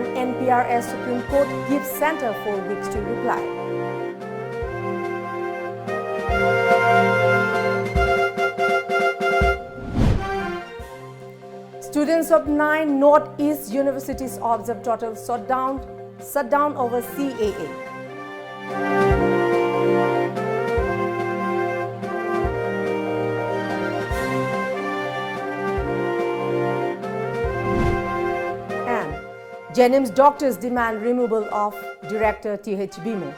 and NPR as Supreme Court gives Centre 4 weeks to reply. Students of 9 Northeast universities observe total shutdown over CAA. And Jennings doctors demand removal of director T.H. Bimo.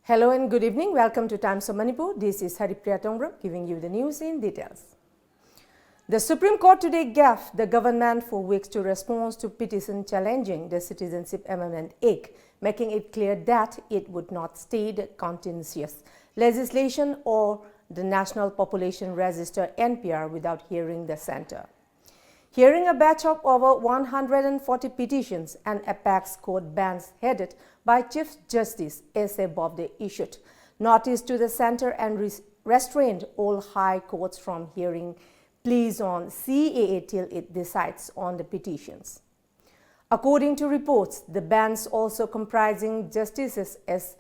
Hello and good evening. Welcome to Times of Manipur. This is HARIPRIYA giving you the news in details. The Supreme Court today gave the government 4 weeks to respond to petition challenging the Citizenship Amendment Act, making it clear that it would not stay the contentious legislation or the National Population Register NPR without hearing the Centre. Hearing a batch of over 140 petitions and apex court bench headed by Chief Justice S.A. Bobde issued notice to the Centre and restrained all high courts from hearing pleas on CAA till it decides on the petitions. According to reports, the bench, also comprising Justices S.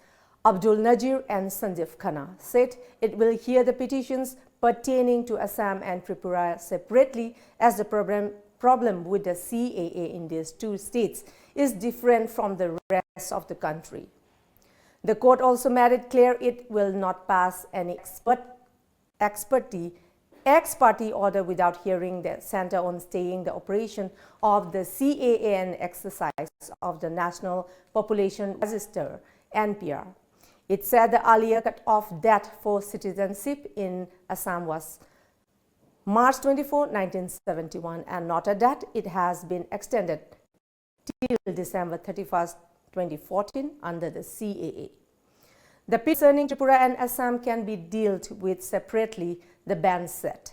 Abdul Nazir and Sanjeev Khanna, said it will hear the petitions pertaining to Assam and Tripura separately, as the problem with the CAA in these two states is different from the rest of the country. The court also made it clear it will not pass any ex-party order without hearing the Centre on staying the operation of the CAA and exercise of the National Population Register NPR. It said the earlier cut-off date for citizenship in Assam was March 24, 1971, and noted that it has been extended till December 31, 2014 under the CAA. The concerning Tripura and Assam can be dealt with separately, the bench said.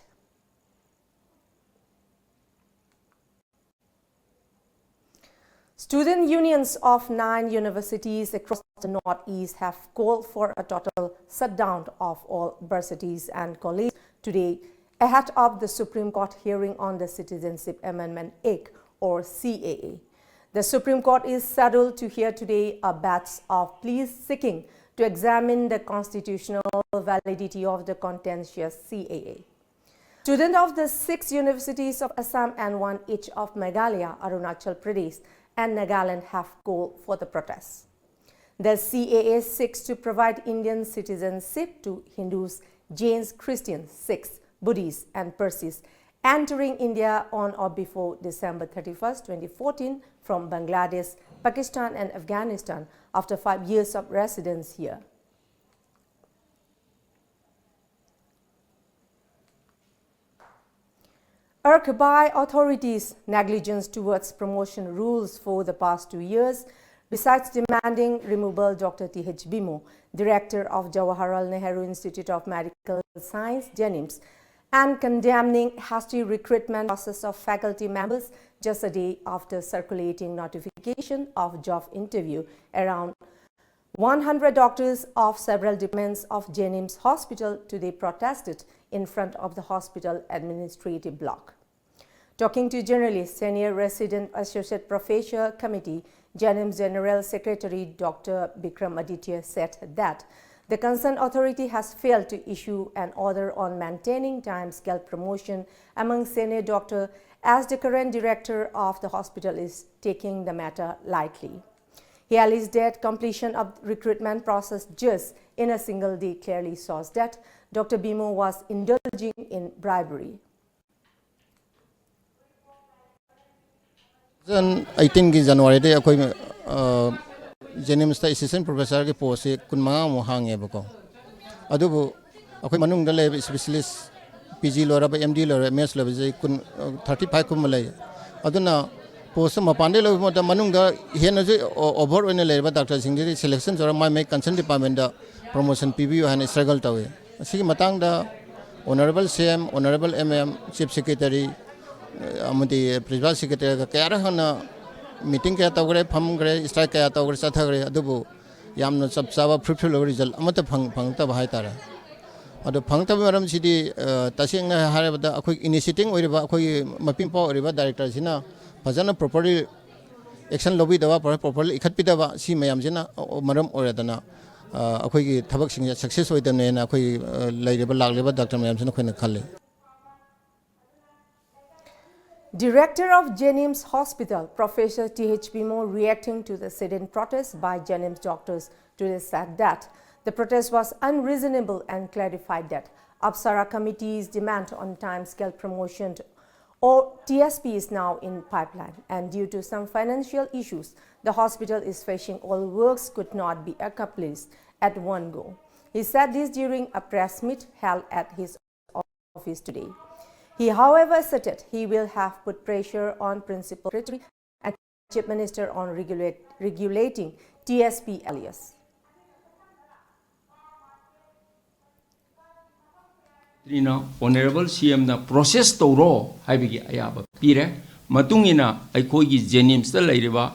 Student unions of 9 universities across the Northeast have called for a total shutdown of all varsities and colleges today ahead of the Supreme Court hearing on the Citizenship Amendment Act or CAA. The Supreme Court is scheduled to hear today a batch of pleas seeking to examine the constitutional validity of the contentious CAA. Students of the 6 universities of Assam and 1 each of Meghalaya, Arunachal Pradesh and Nagaland have called for the protests. The CAA seeks to provide Indian citizenship to Hindus, Jains, Christians, Sikhs, Buddhists and Parsis entering India on or before December 31, 2014 from Bangladesh, Pakistan and Afghanistan after 5 years of residence here. Irked by authorities' negligence towards promotion rules for the past 2 years, besides demanding removal, Dr. T.H. Bimo, director of Jawaharlal Nehru Institute of Medical Science, Jennings, and condemning hasty recruitment process of faculty members just a day after circulating notification of job interview. Around 100 doctors of several departments of Jennings Hospital today protested in front of the hospital administrative block. Talking to journalists, Senior Resident Associate Professor Committee, Jennings General Secretary Dr. Bikram Aditya said that the concerned authority has failed to issue an order on maintaining time-scale promotion among senior doctors, as the current director of the hospital is taking the matter lightly. He alleged that completion of recruitment process just in a single day clearly shows that Dr. Bimo was indulging in bribery. 18 January day akoi Jennings assistant professor ke post se kun manga mo hange bako adubu akoi manung da le specialist PG lora ba MD lora MS lora je kun 35 kum malai aduna post ma pande lo mo da manung da hen je over one le ba doctor sing de selection jora my concern department da promotion PBU han struggle tawe asi matang da honorable CM honorable MM chief secretary principal secretary kaya hana meeting kaya tawgre pham gre strike kaya tawgre chathagre adubu yamna chap chaba fruitful result amata phang ta bahai tara adu phang ta maram sidi tasing na harabada akhoi initiating oiriba akhoi mapim pa oiriba director sina fajana properly action lobby dawa properly ikhat pidaba si mayam jina maram oradana akhoi gi thabak sing success oidane na akhoi laireba lagleba doctor mayam jina khoina khalle. Director of Jennings Hospital, Professor T.H. Bimo, reacting to the sit-in protest by Jennings doctors today said that the protest was unreasonable and clarified that Apsara Committee's demand on time-scale promotion or TSP is now in pipeline, and due to some financial issues, the hospital is facing all works could not be accomplished at one go. He said this during a press meet held at his office today. He, however, stated he will have put pressure on Principal Secretary and Chief Minister on regulating TSP alias. Honorable CM na process toro haibigi ayaba pire matungina aikoigi Jennings ta lairiba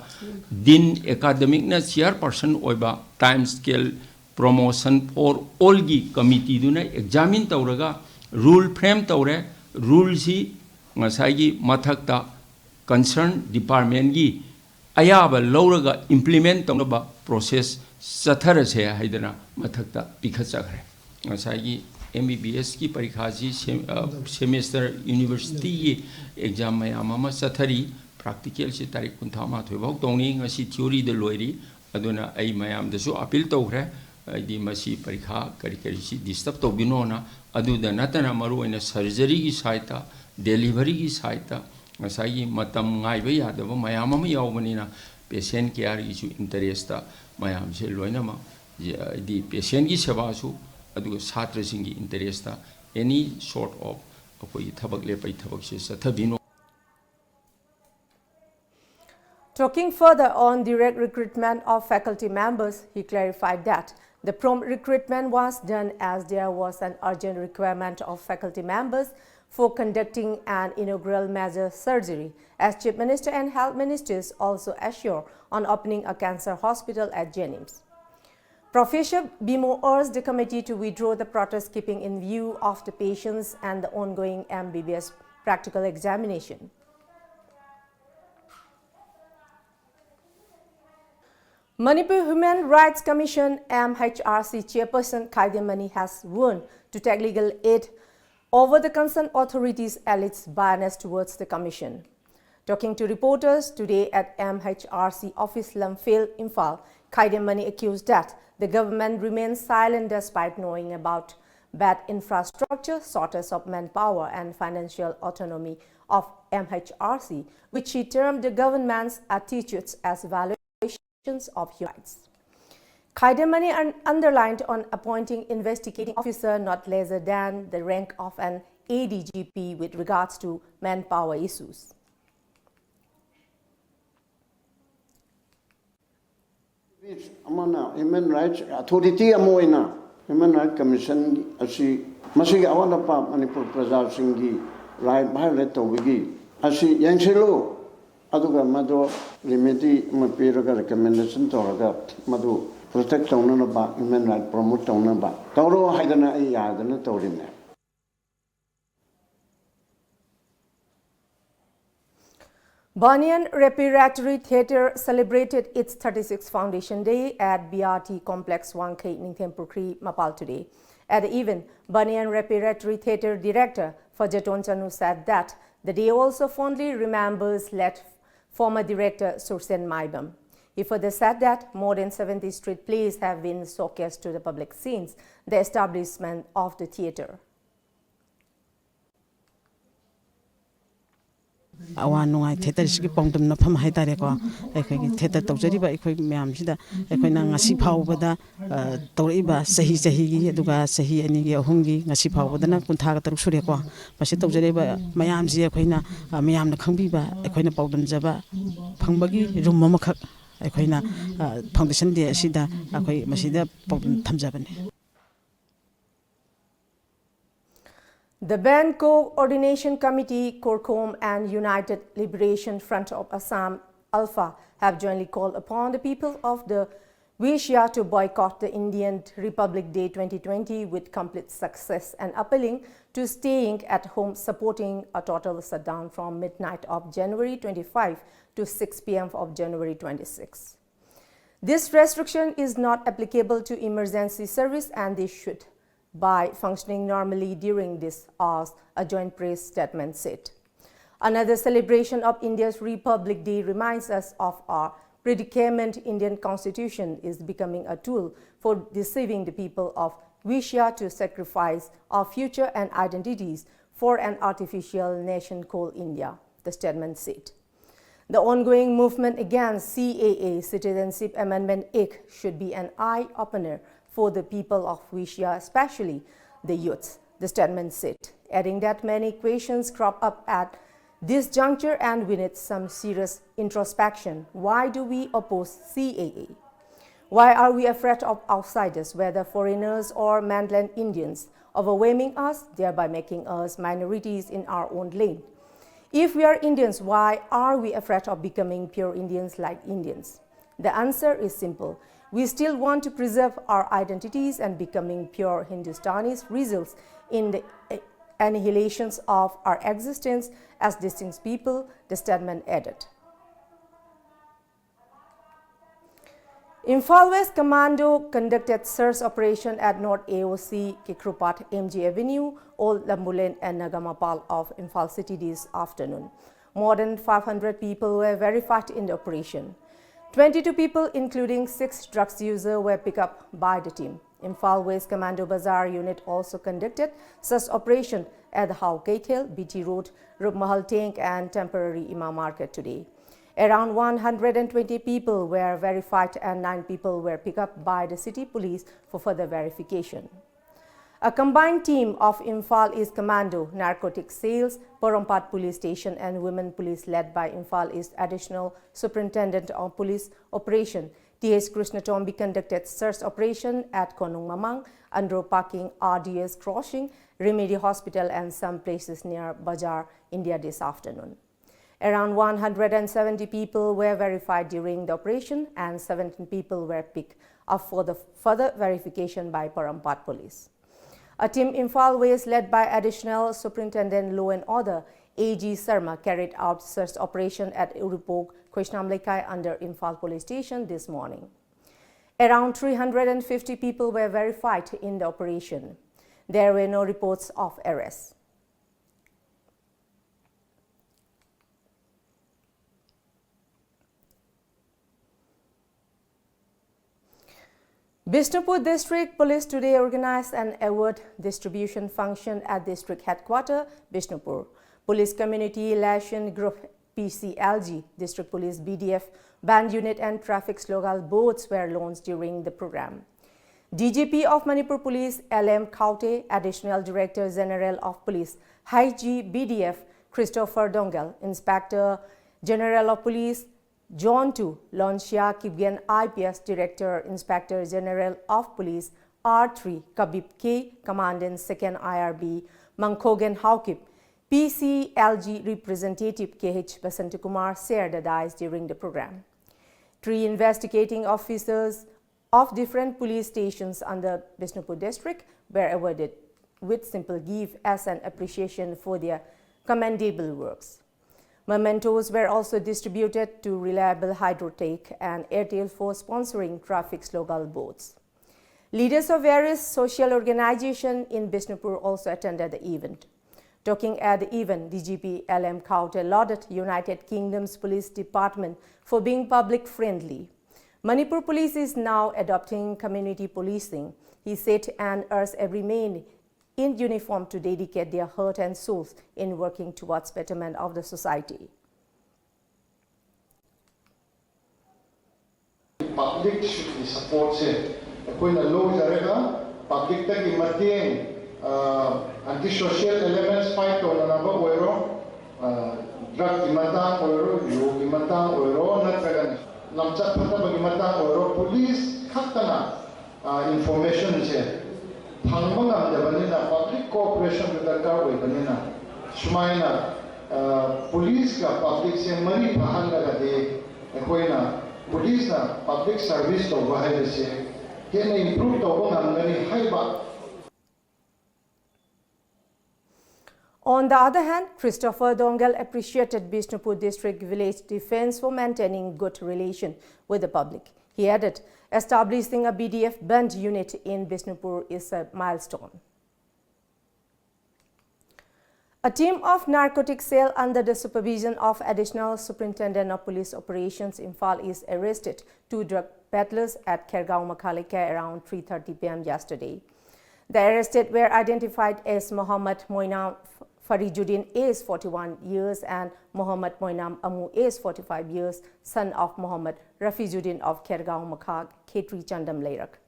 din academic na chairperson oiba time scale promotion for all gi committee duna examine tawraga rule frame tawre rule si ngasai mathakta concern department gi ayaba lawraga implement tawba process sathara se haidana mathakta pikhachakhre ngasai MBBS की परीक्षा जी semester university की exam में आमा सथरी practical से तारीख 28 भाग तौनी ngasi theory de loiri aduna ai mayam dasu appeal tawre di masi parikha kari si disturb tobino na aduda natana maru ina surgery ki saita delivery ki saita ngasai matam ngai ba yadaba mayam ma yawbani na patient care isu interest ta mayam se loina ma di patient ki seva su aduga satra singi interest ta any sort of akoi thabak le pai thabak se sathabino. Talking further on direct recruitment of faculty members, he clarified that the prompt recruitment was done as there was an urgent requirement of faculty members for conducting an inaugural major surgery, as Chief Minister and Health Ministers also assure on opening a cancer hospital at Jennings. Professor Bimo urged the committee to withdraw the protest, keeping in view of the patients and the ongoing MBBS practical examination. Manipur Human Rights Commission MHRC Chairperson Kaidemani has warned to take legal aid over the concerned authorities' alleged bias towards the commission. Talking to reporters today at MHRC office Lamphel, Imphal, Kaidemani accused that the government remains silent despite knowing about bad infrastructure, shortage of manpower and financial autonomy of MHRC, which he termed the government's attitudes as violations of human rights. Kaidemani underlined on appointing investigating officer not lesser than the rank of an ADGP with regards to manpower issues. Amana Human Rights Authority amoina Human Rights Commission asi masigi awana pa Manipur Praja Singhi right violate tawigi asi yangselo aduga mado remedy mapiraga recommendation toraga madu protect tawna ba human right promote tawna ba tawro haidana ai yadana tawrine. Banyan Repertory Theatre celebrated its 36th Foundation Day at BRT Complex 1K Ningthempukri, Mapal today. At the event, Banyan Repertory Theatre Director Fajaton Chanu said that the day also fondly remembers late former director Sursen Maibam. He further said that more than 70 street plays have been showcased to the public since the establishment of the theatre. Awanungai theater is pongdom no pam haitareko theater tawjariba ekhoi myam sida ekhoina ngasi phawbada tawriba sahi sahi aduga sahi ani gi ahumgi ngasi phawbadana kuntha ga taruk sureko masi tawjariba mayam ji ekhoina mayam na khangbiba ekhoina pawdam jaba phangbagi room makhak ekhoina foundation day asida ekhoi masida pawdam thamjabane. The Band Coordination Committee, CORCOM, and United Liberation Front of Assam, Alpha, have jointly called upon the people of the Visya to boycott the Indian Republic Day 2020 with complete success and appealing to staying at home, supporting a total shutdown from midnight of January 25 to 6 p.m. of January 26. This restriction is not applicable to emergency service and they should by functioning normally during this hours, a joint press statement said. Another celebration of India's Republic Day reminds us of our predicament. Indian Constitution is becoming a tool for deceiving the people of Visya to sacrifice our future and identities for an artificial nation called India, the statement said. The ongoing movement against CAA, Citizenship Amendment Act, should be an eye-opener for the people of Visya, especially the youths, the statement said, adding that many questions crop up at this juncture and we need some serious introspection. Why do we oppose CAA? Why are we afraid of outsiders, whether foreigners or mainland Indians, overwhelming us, thereby making us minorities in our own lane? If we are Indians, why are we afraid of becoming pure Indians like Indians? The answer is simple. We still want to preserve our identities, and becoming pure Hindustanis results in the annihilations of our existence as distinct people, the statement added. Imphal West Commando conducted search operation at North AOC, Kikrupat, MG Avenue, Old Lambulen and Nagamapal of Imphal City this afternoon. More than 500 people were verified in the operation. 22 people, including 6 drugs users, were picked up by the team. Imphal West Commando Bazaar Unit also conducted such operation at the How Gate Hill, BT Road, Rupmahal Tank and temporary Imam Market today. Around 120 people were verified and 9 people were picked up by the city police for further verification. A combined team of Imphal East Commando, Narcotics Sales, Porompat Police Station and Women Police led by Imphal East Additional Superintendent of Police Operation T.H. Krishnatombi conducted search operation at Konung Mamang, Andro Parking, RDS Crossing, Remedy Hospital and some places near Bazaar, India this afternoon. Around 170 people were verified during the operation and 17 people were picked up for the further verification by Porompat Police. A team Imphal West led by Additional Superintendent Law and Order A.G. Sarma carried out search operation at Urupog, Krishnamlekai under Imphal Police Station this morning. Around 350 people were verified in the operation. There were no reports of arrests. Bishnupur District Police today organized an award distribution function at District Headquarters, Bishnupur. Police Community Relation Group PCLG, District Police BDF, Band Unit and Traffic Slogan boards were launched during the program. DGP of Manipur Police LM Kaute, Additional Director General of Police HG BDF Christopher Dongal, Inspector General of Police John 2, Lonshia Kibgen IPS Director, Inspector General of Police R3, Kabib K, Commandant 2nd IRB, Mangkogen Haukip, PCLG Representative KH Basantakumar shared the dice during the program. 3 investigating officers of different police stations under Bishnupur District were awarded with simple gift as an appreciation for their commendable works. Mementos were also distributed to Reliable Hydrotech and Airtel for sponsoring traffic slogan boards. Leaders of various social organizations in Bishnupur also attended the event. Talking at the event, DGP LM Kaute lauded United Kingdom's Police Department for being public-friendly. Manipur Police is now adopting community policing, he said, and urged every man in uniform to dedicate their heart and souls in working towards betterment of the society. Public should be supported. When the law is public taki mateng anti-social elements fight on another oiro drug imatang oiro, yog imatang oiro, natragan lamchat pata bagi matang oiro police katana information je phangma ngamdabanina public cooperation with the car oibanina sumaina police ka public se mari phahalaga de ekoina police na public service to bahai se hena improve to ngamgani haiba. On the other hand, Christopher Dongal appreciated Bishnupur District Village Defence for maintaining good relation with the public. He added, establishing a BDF band unit in Bishnupur is a milestone. A team of narcotics cell under the supervision of Additional Superintendent of Police Operations Imphal is arrested 2 drug peddlers at Khergaon Makhalike around 3:30 p.m. yesterday. The arrested were identified as Mohammad Moinam Farijuddin, age 41 years, and Mohammad Moinam Amu, age 45 years, son of Mohammad Rafijuddin of Khergaon Makhag, Khetri Chandam Leirak.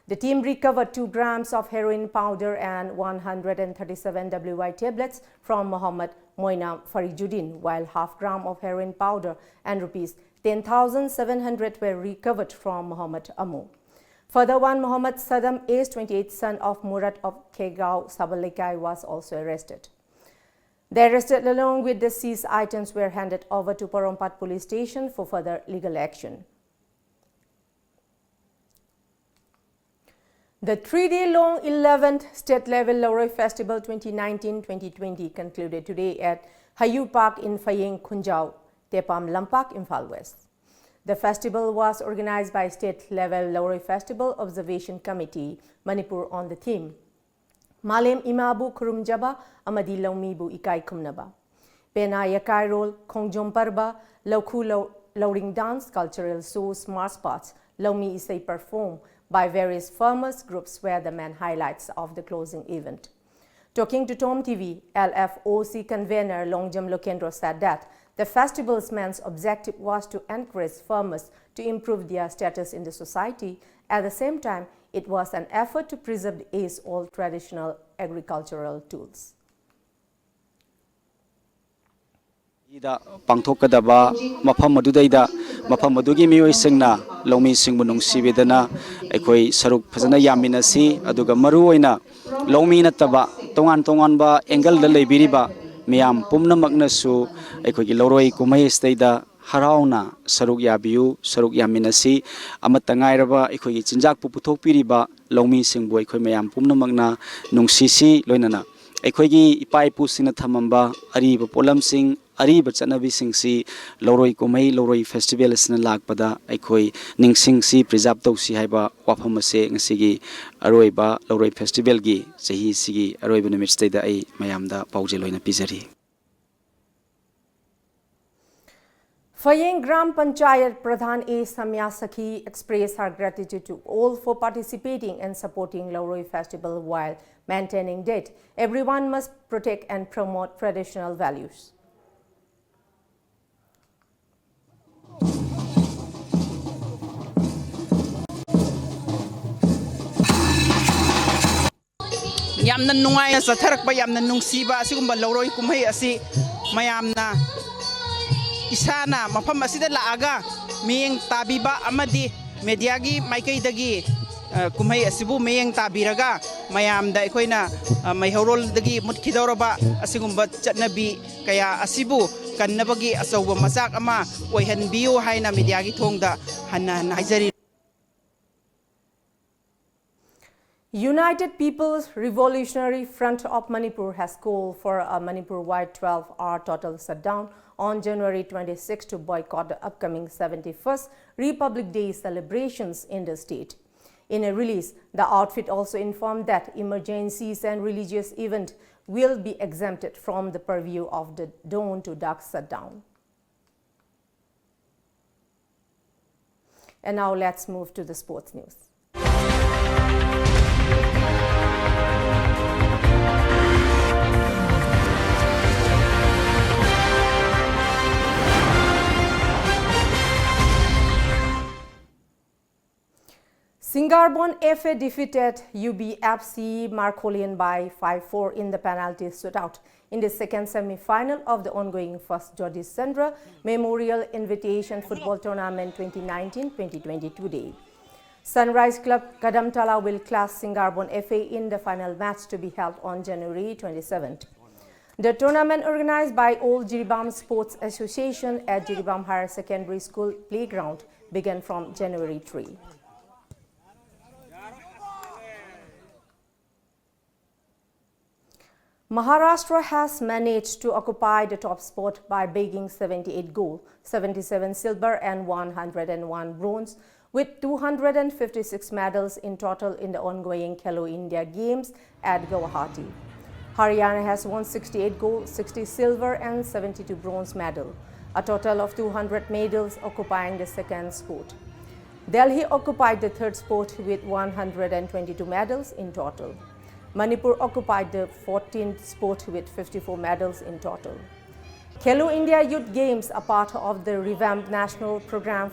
The team recovered 2 grams of heroin powder and 137 WY tablets from Mohammad Moinam Farijuddin, while half gram of heroin powder and rupees 10,700 were recovered from Mohammad Amu. Further, one Mohammad Saddam, age 28, son of Murad of Khergaon Sabalekai, was also arrested. The arrested along with the seized items were handed over to Porompat police station for further legal action. The 3-day-long 11th State-Level Loroi Festival 2019-2020 concluded today at Hayu Park in Phayeng Khunjau, Tepam Lampak, Imphal West. The festival was organized by State-Level Loroi Festival Observation Committee, Manipur, on the theme Malem Imabu Kurumjaba Amadi Laumibu Ikai Kumnaba. Pena Yakai Rol, Kongjom Parba, Lauku Loading Dance, Cultural Shows, March Spots, Laumi Isai performed by various farmers groups were the main highlights of the closing event. Talking to TOMTV, LFOC convener Longjam Lokendro said that the festival's main objective was to encourage farmers to improve their status in the society. At the same time, it was an effort to preserve the age-old traditional agricultural tools. Pangthokadaba mafam adudaida mafam adugi miyoisingna laumi singbu nungsibedana aikoi saruk phajana yaminasi aduga maru oina laumi nataba tongan ba angle da leibiriba miyam pumnamaknasu aikoigi loroi kumai staida harauna saruk yabiu saruk yaminasi amatangairaba aikoigi chinjak pu puthokpiriba laumi singbu aikoi mayam pumnamakna nungsisi loinana aikoigi ipai pu sina thamamba ariba polam sing Ariba Chanabi Singsi, Loroi Kumei, Loroi Festival Snalakpada, Aikoi, Ningsing Si, Preserve Si Haiba, Wapamase, Sigi, Aroiba, Loroi Festival Gi, Sehi Sigi, Aroiban Misteda, Mayamda, Paujeloina Pizari. Phayeng Gram Panchayat Pradhan A. Samya Sakhi expressed her gratitude to all for participating and supporting Loroi Festival while maintaining date. Everyone must protect and promote traditional values. Yamna nungai sa tharak ba yamna nungsiba asigumba loroi kumhai asi mayamna isana mafam asida laaga miyeng tabiba amadi mediagi maikaidagi kumhai asibu miyeng tabiraga mayamda aikoina maihorol dagi mutkidoraba asigumba chatnabi kaya asibu kannabagi asawba masak ama oihanbiu haina mediagi thongda hanna haijari. United People's Revolutionary Front of Manipur has called for a Manipur-wide 12-hour total shutdown on January 26 to boycott the upcoming 71st Republic Day celebrations in the state. In a release, the outfit also informed that emergencies and religious events will be exempted from the purview of the dawn to dark shutdown. And now let's move to the sports news. Singarbon FA defeated UBFC Marcolian by 5-4 in the penalty shootout in the second semi-final of the ongoing First George Sandra Memorial Invitation Football Tournament 2019-2020 today. Sunrise Club Kadamtala will clash Singarbon FA in the final match to be held on January 27th. The tournament, organized by Old Jiribam Sports Association at Jiribam Higher Secondary School Playground, began from January 3. Maharashtra has managed to occupy the top spot by bagging 78 gold, 77 silver and 101 bronze, with 256 medals in total in the ongoing Khelo India Games at Guwahati. Haryana has won 68 gold, 60 silver and 72 bronze medals, a total of 200 medals, occupying the second spot. Delhi occupied the third spot with 122 medals in total. Manipur occupied the 14th spot with 54 medals in total. Khelo India Youth Games are part of the revamped national program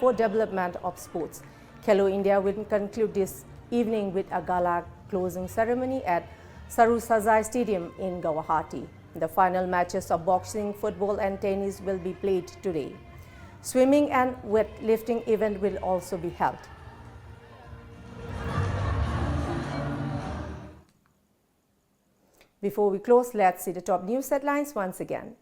for development of sports. Khelo India will conclude this evening with a gala closing ceremony at Sarusazai Stadium in Guwahati. The final matches of boxing, football and tennis will be played today. Swimming and weightlifting event will also be held. Before we close, let's see the top news headlines once again.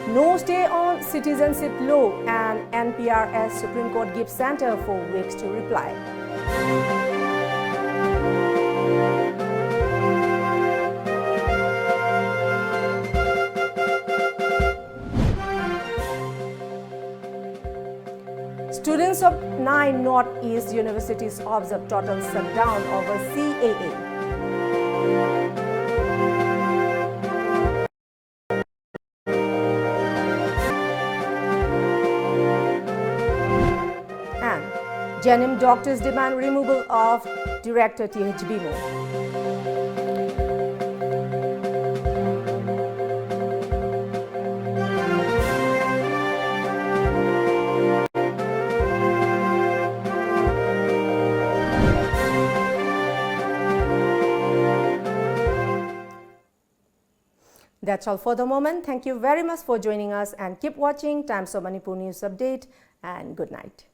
No stay on citizenship law and NPR as Supreme Court gives Center for weeks to reply. Students of 9 Northeast universities observe total shutdown over CAA. And Janim doctors demand removal of Director TH Bimo. That's all for the moment. Thank you very much for joining us and keep watching Times of Manipur News Update and good night.